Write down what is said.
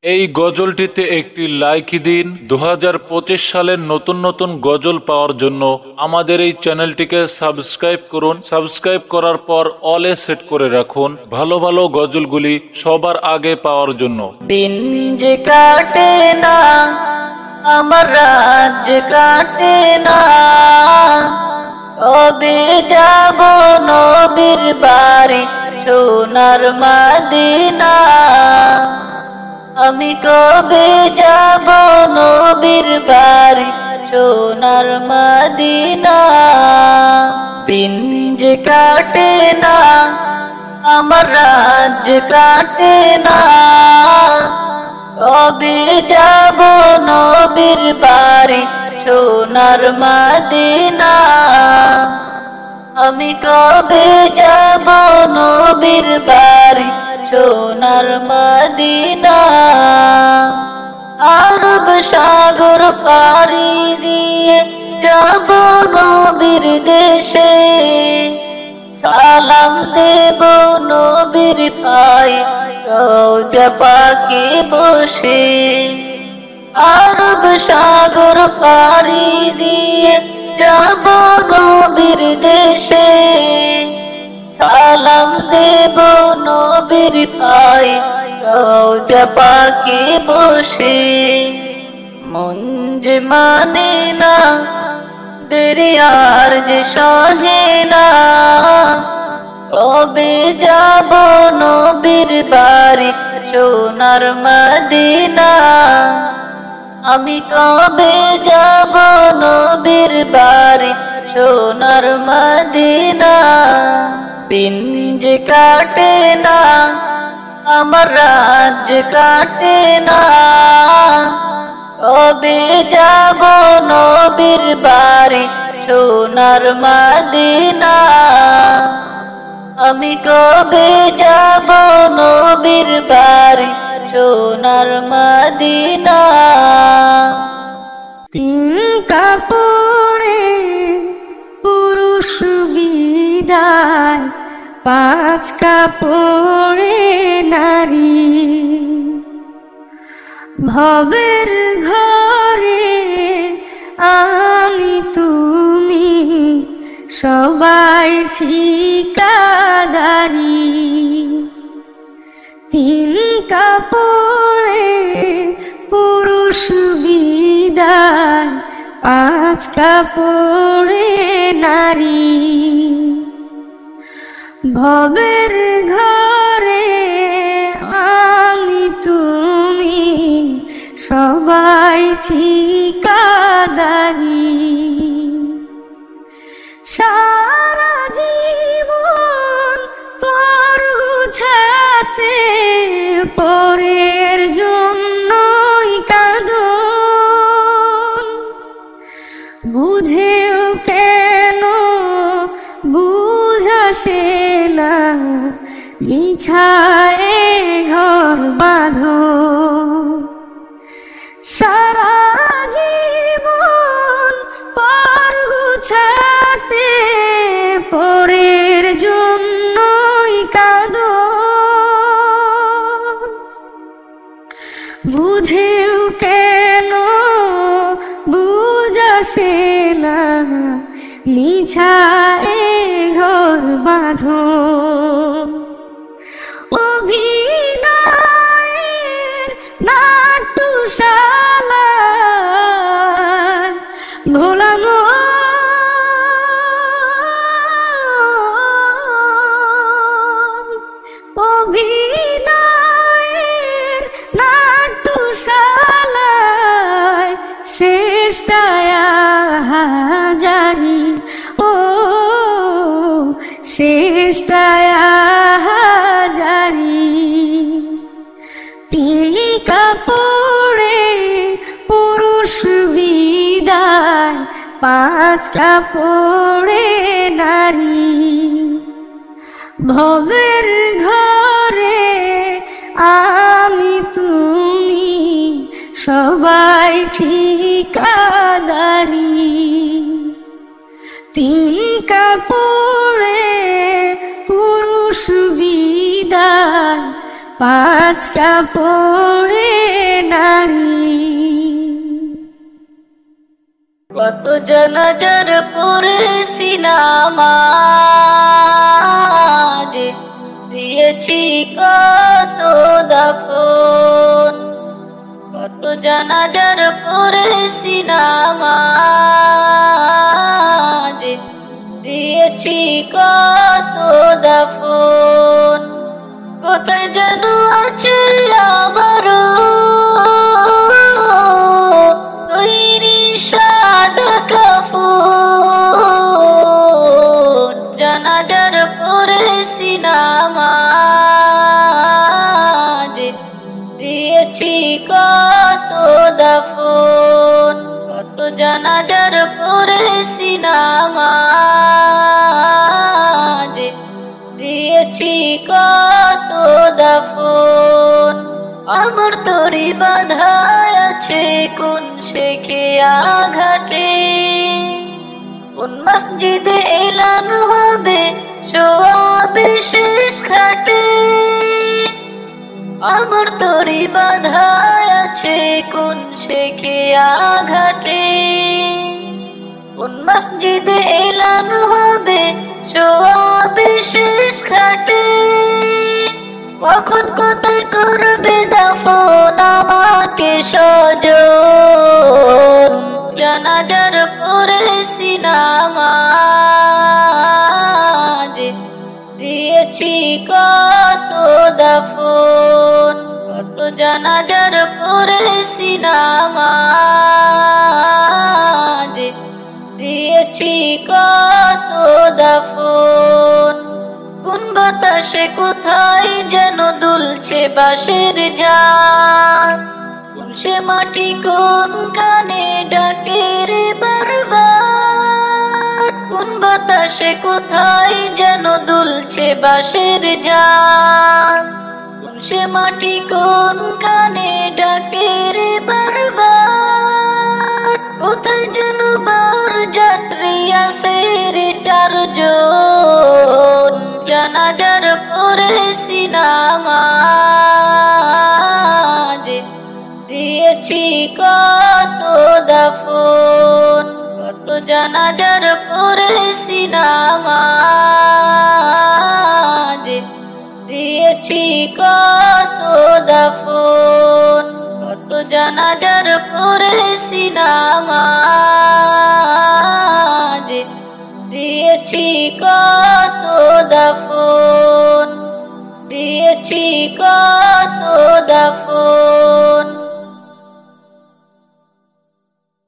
এই গজলটিতে একটি লাইক দিন। 2025 সালের নতুন নতুন গজল পাওয়ার জন্য আমাদের এই চ্যানেলটিকে সাবস্ক্রাইব করুন। সাবস্ক্রাইব করার পর অলে সেট করে রাখুন ভালো ভালো গজলগুলি সবার আগে পাওয়ার জন্য। দিন যে কাটে না, আমার রাত যে কাটে না, কবে যাব নবীর বাড়ি সোনার মদিনা। আমি কবে যাব নবীর বাড়ি সোনার মদিনা। দিন যে কাটে না, আমার রাত যে কাটে না, কবে যাব নবীর বাড়ি সোনার মদিনা। আমি কবে যাব নবীর বাড়ি সোনার মদিনা। আরব সাগর পাড়ি দিয়ে যাব নবীর দেশে, সালাম দেব নবীর পায়ে রওজা পাকে বসে। আরব সাগর পাড়ি দিয়ে যাব নবীর দেশে, সালাম দেব নবীর পায়ে রওজা পাকে বসে। মন যে মানে না, দরিয়ার যে সহে না, কবে যাব নবীর বাড়ি সোনার মদিনা। আমি কবে যাব নবীর বাড়ি সোনার মদিনা। দিন যে কাটে না, আমার রাত যে কাটে না, কবে যাব নবীর বাড়ি সোনার মদিনা। আমি কবে যাব নবীর বাড়ি সোনার মদিনা। তিন কাপড়ে পুরুষ বিদায়, পাঁচ কাপড়ে নারী। ভবের ঘরে আমি তুমি সবাই ঠিকাদারি। তিন কাপড়ে পুরুষ বিদায়, পাঁচ কাপড়ে নারী। ভবের ঘরে আমি তুমি সবাই ঠিকাদারি। সারা জীবন পর গুছাতে পরের জন্যই কাঁদন। বুঝেও কেন বুঝাসে না, মিছায় ঘর বাঁধো। সারা জীবন পর গুছাতে পরের জন্যই কাঁদন। বুঝেও কেন বুঝাসে না, মিছায় ঘর বাঁধো। অভিনয়ের নাট্যশালা ভোলানো, অভিনয়ের নাট্যশালায় শেষটায় হাজারি। ও শেষটায় হাজারি। তিন কাপড়ে পুরুষ বিদায়, পাঁচ কাপড়ে নারী। ভবের ঘরে আমি তুমি সবাই ঠিকাদারি। তিন কাপড়ে পুরুষ বিদায়, পাঁচ কাপড়ে জানাজার পড়েছি নামাজ, দিয়েছি কত দাফন। কত জানাজার পড়েছি নামাজ, দিয়েছি কত দাফন। কোথায় যেন আছে আমার তৈরি সাদা কাফন, জানাজার পড়েছি নামাজ, দিয়েছি কত দাফন। কত জানাজার পড়েছি নামাজ, দিয়েছি কত দাফন। আমার তরি বাধা আছে কোন শেখে আঘাটে, কোন মসজিদে এলান হবে সোয়াবে শেষ ঘাটে। আমার তরি বাধা আছে কোন শেখে আঘাটে, কোন মসজিদে এলান হবে সোয়াবে শেষ ঘাটে। কখন কোথায় করবে দাফন আমাকে স্বজন, জানাজার পড়েছি নামাজ, দিয়েছি কত দাফন। কত জানাজার পড়েছি নামাজ, দিয়েছি কত দাফন। কোন বাতাসে কোথায় যেন দুলছে বাঁশের ঝাড়, কোন সে মাটি কোন কানে ডাকে রে বারবার। কোন বাতাসে কোথায় যেন দুলছে বাঁশের ঝাড়, কোন সে মাটি কোন কানে ডাকে রে বারবার। কোথায় যেন বার যাত্রী আসে রে চারজন, জানাজার পড়েছি নামাজ, দিয়েছি কত দাফন। কত জানাজার পড়েছি নামাজ, দিয়েছি কত দাফন। কত জানাজার পড়েছি নামাজ, দিয়েছি কত দাফন, দিয়েছি কত